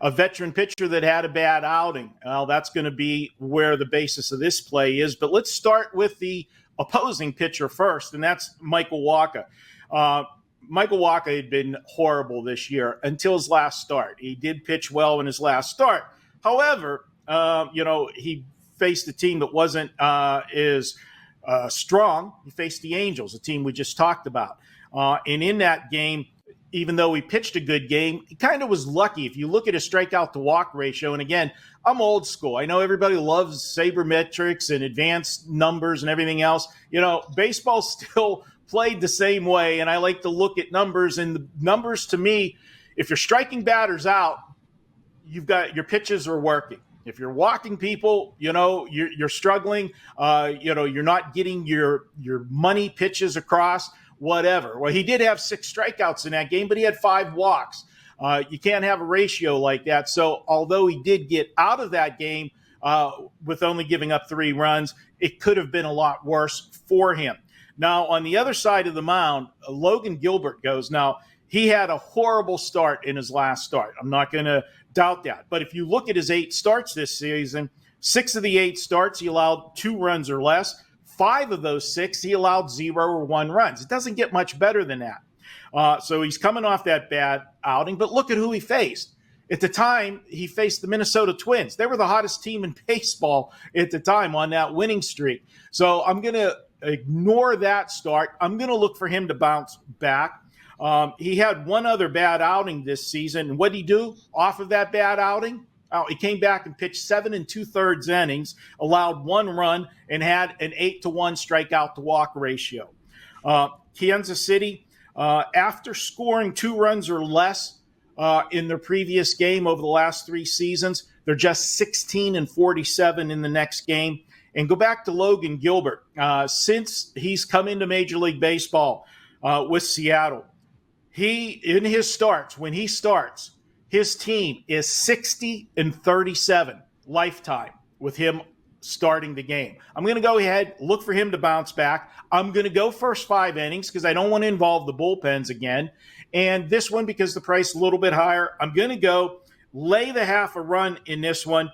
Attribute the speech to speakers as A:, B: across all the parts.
A: a veteran pitcher that had a bad outing. Well, that's going to be where the basis of this play is. But let's start with the opposing pitcher first, and that's Michael Waka. Michael Waka had been horrible this year until his last start. He did pitch well in his last start. However, he faced a team that wasn't as strong. He faced the Angels, a team we just talked about. And in that game, even though he pitched a good game, he kind of was lucky. If you look at his strikeout to walk ratio, and again, I'm old school. I know everybody loves sabermetrics and advanced numbers and everything else. Baseball still played the same way, and I like to look at numbers. And the numbers, to me, if you're striking batters out, you've got your pitches are working. If you're walking people, you're struggling. You're not getting your money pitches across. Whatever. Well, he did have 6 strikeouts in that game, but he had 5 walks. You can't have a ratio like that. So although he did get out of that game with only giving up 3 runs, it could have been a lot worse for him. Now, on the other side of the mound, Logan Gilbert goes. Now, he had a horrible start in his last start. I'm not going to doubt that. But if you look at his 8 starts this season, 6 of the 8 starts, he allowed 2 runs or less. 5 of those 6, he allowed 0 or 1 runs. It doesn't get much better than that. So he's coming off that bad outing. But look at who he faced. At the time, he faced the Minnesota Twins. They were the hottest team in baseball at the time on that winning streak. So I'm going to ignore that start. I'm going to look for him to bounce back. He had one other bad outing this season. And what did he do off of that bad outing? He came back and pitched 7 2/3 innings, allowed 1 run, and had an 8-to-1 strikeout to walk ratio. Kansas City, after scoring 2 runs or less in their previous game over the last 3 seasons, they're just 16-47 in the next game. And go back to Logan Gilbert. Since he's come into Major League Baseball with Seattle, in his starts, when he starts, his team is 60-37 lifetime with him starting the game. I'm going to go ahead, look for him to bounce back. I'm going to go first 5 innings because I don't want to involve the bullpens again. And this one, because the price is a little bit higher, I'm going to go lay the half a run in this one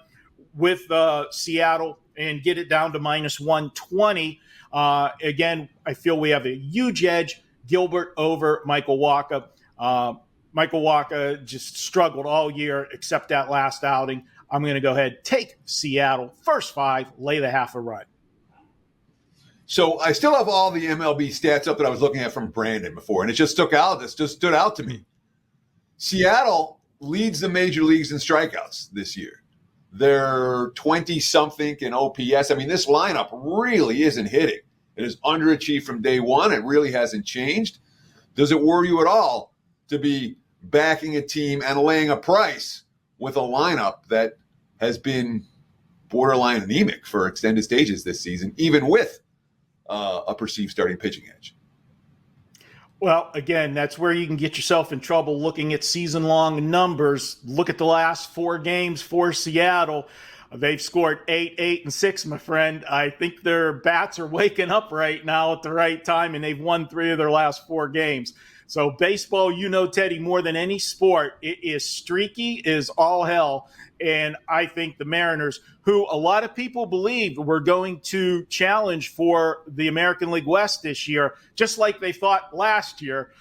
A: with Seattle and get it down to -120. Again, I feel we have a huge edge, Gilbert over Michael Waka. Michael Waka just struggled all year except that last outing. I'm going to go ahead, take Seattle, first 5, lay the half a run.
B: So I still have all the MLB stats up that I was looking at from Brandon before, and it just stood out to me. Seattle leads the major leagues in strikeouts this year. They're 20-something in OPS. I mean, this lineup really isn't hitting. It has underachieved from day one. It really hasn't changed. Does it worry you at all to be backing a team and laying a price with a lineup that has been borderline anemic for extended stages this season, even with a perceived starting pitching edge?
A: Well, again, that's where you can get yourself in trouble looking at season-long numbers. Look at the last 4 games for Seattle. They've scored 8, 8, and 6, my friend. I think their bats are waking up right now at the right time, and they've won 3 of their last 4 games. So baseball, Teddy, more than any sport, it is streaky as all hell. And I think the Mariners, who a lot of people believed were going to challenge for the American League West this year, just like they thought last year,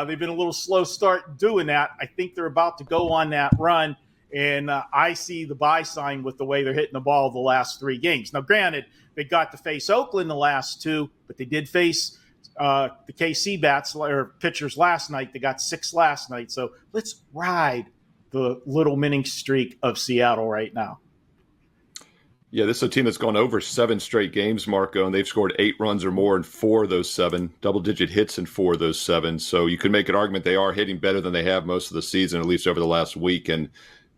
A: they've been a little slow start doing that. I think they're about to go on that run. And I see the buy sign with the way they're hitting the ball the last 3 games. Now, granted, they got to face Oakland the last 2, but they did face the KC bats or pitchers last night. They got 6 last night. So let's ride the little mini streak of Seattle right now.
C: Yeah, this is a team that's gone over 7 straight games, Marco, and they've scored 8 runs or more in 4 of those 7, double-digit hits in 4 of those 7. So you can make an argument they are hitting better than they have most of the season, at least over the last week. And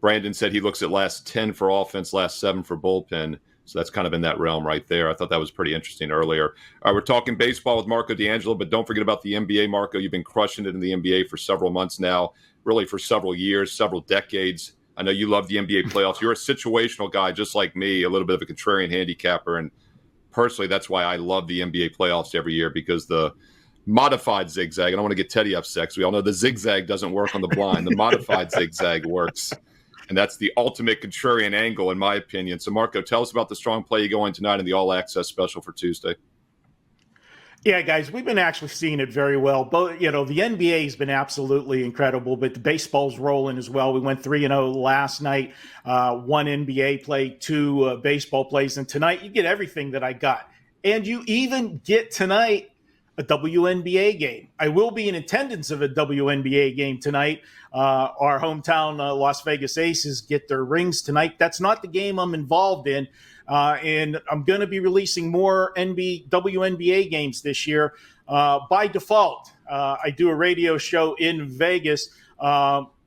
C: Brandon said he looks at last 10 for offense, last 7 for bullpen. So that's kind of in that realm right there. I thought that was pretty interesting earlier. We're talking baseball with Marco D'Angelo, but don't forget about the NBA, Marco. You've been crushing it in the NBA for several months now, really for several years, several decades. I know you love the NBA playoffs. You're a situational guy just like me, a little bit of a contrarian handicapper. And personally, that's why I love the NBA playoffs every year, because the modified zigzag, I don't want to get Teddy upset because we all know the zigzag doesn't work on the blind. The modified zigzag works. And that's the ultimate contrarian angle, in my opinion. So, Marco, tell us about the strong play you go in tonight in the All Access special for Tuesday.
A: Yeah, guys, we've been actually seeing it very well. But, the NBA has been absolutely incredible, but the baseball's rolling as well. We went 3-0 last night, one NBA play, two baseball plays. And tonight you get everything that I got. And you even get tonight a WNBA game. I will be in attendance of a WNBA game tonight. Our hometown Las Vegas Aces get their rings tonight. That's not the game I'm involved in. And I'm going to be releasing more WNBA games this year by default. I do a radio show in Vegas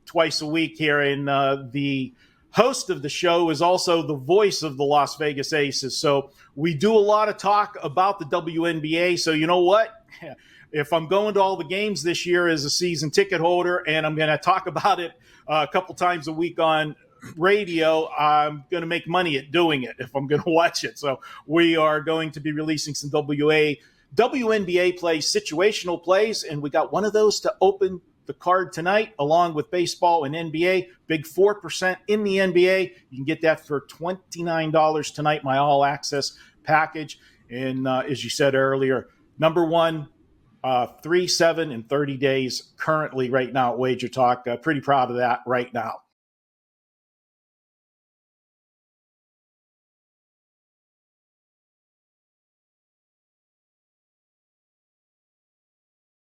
A: twice a week here, and the host of the show is also the voice of the Las Vegas Aces. So we do a lot of talk about the WNBA. So you know what? If I'm going to all the games this year as a season ticket holder, and I'm going to talk about it a couple times a week on radio, I'm going to make money at doing it if I'm going to watch it. So we are going to be releasing some WNBA plays, situational plays, and we got one of those to open the card tonight, along with baseball and NBA. Big 4% in the NBA. You can get that for $29 tonight, my all access package. And as you said earlier, number one, 3, 7, and 30 days currently right now at Wager Talk. Pretty proud of that right now.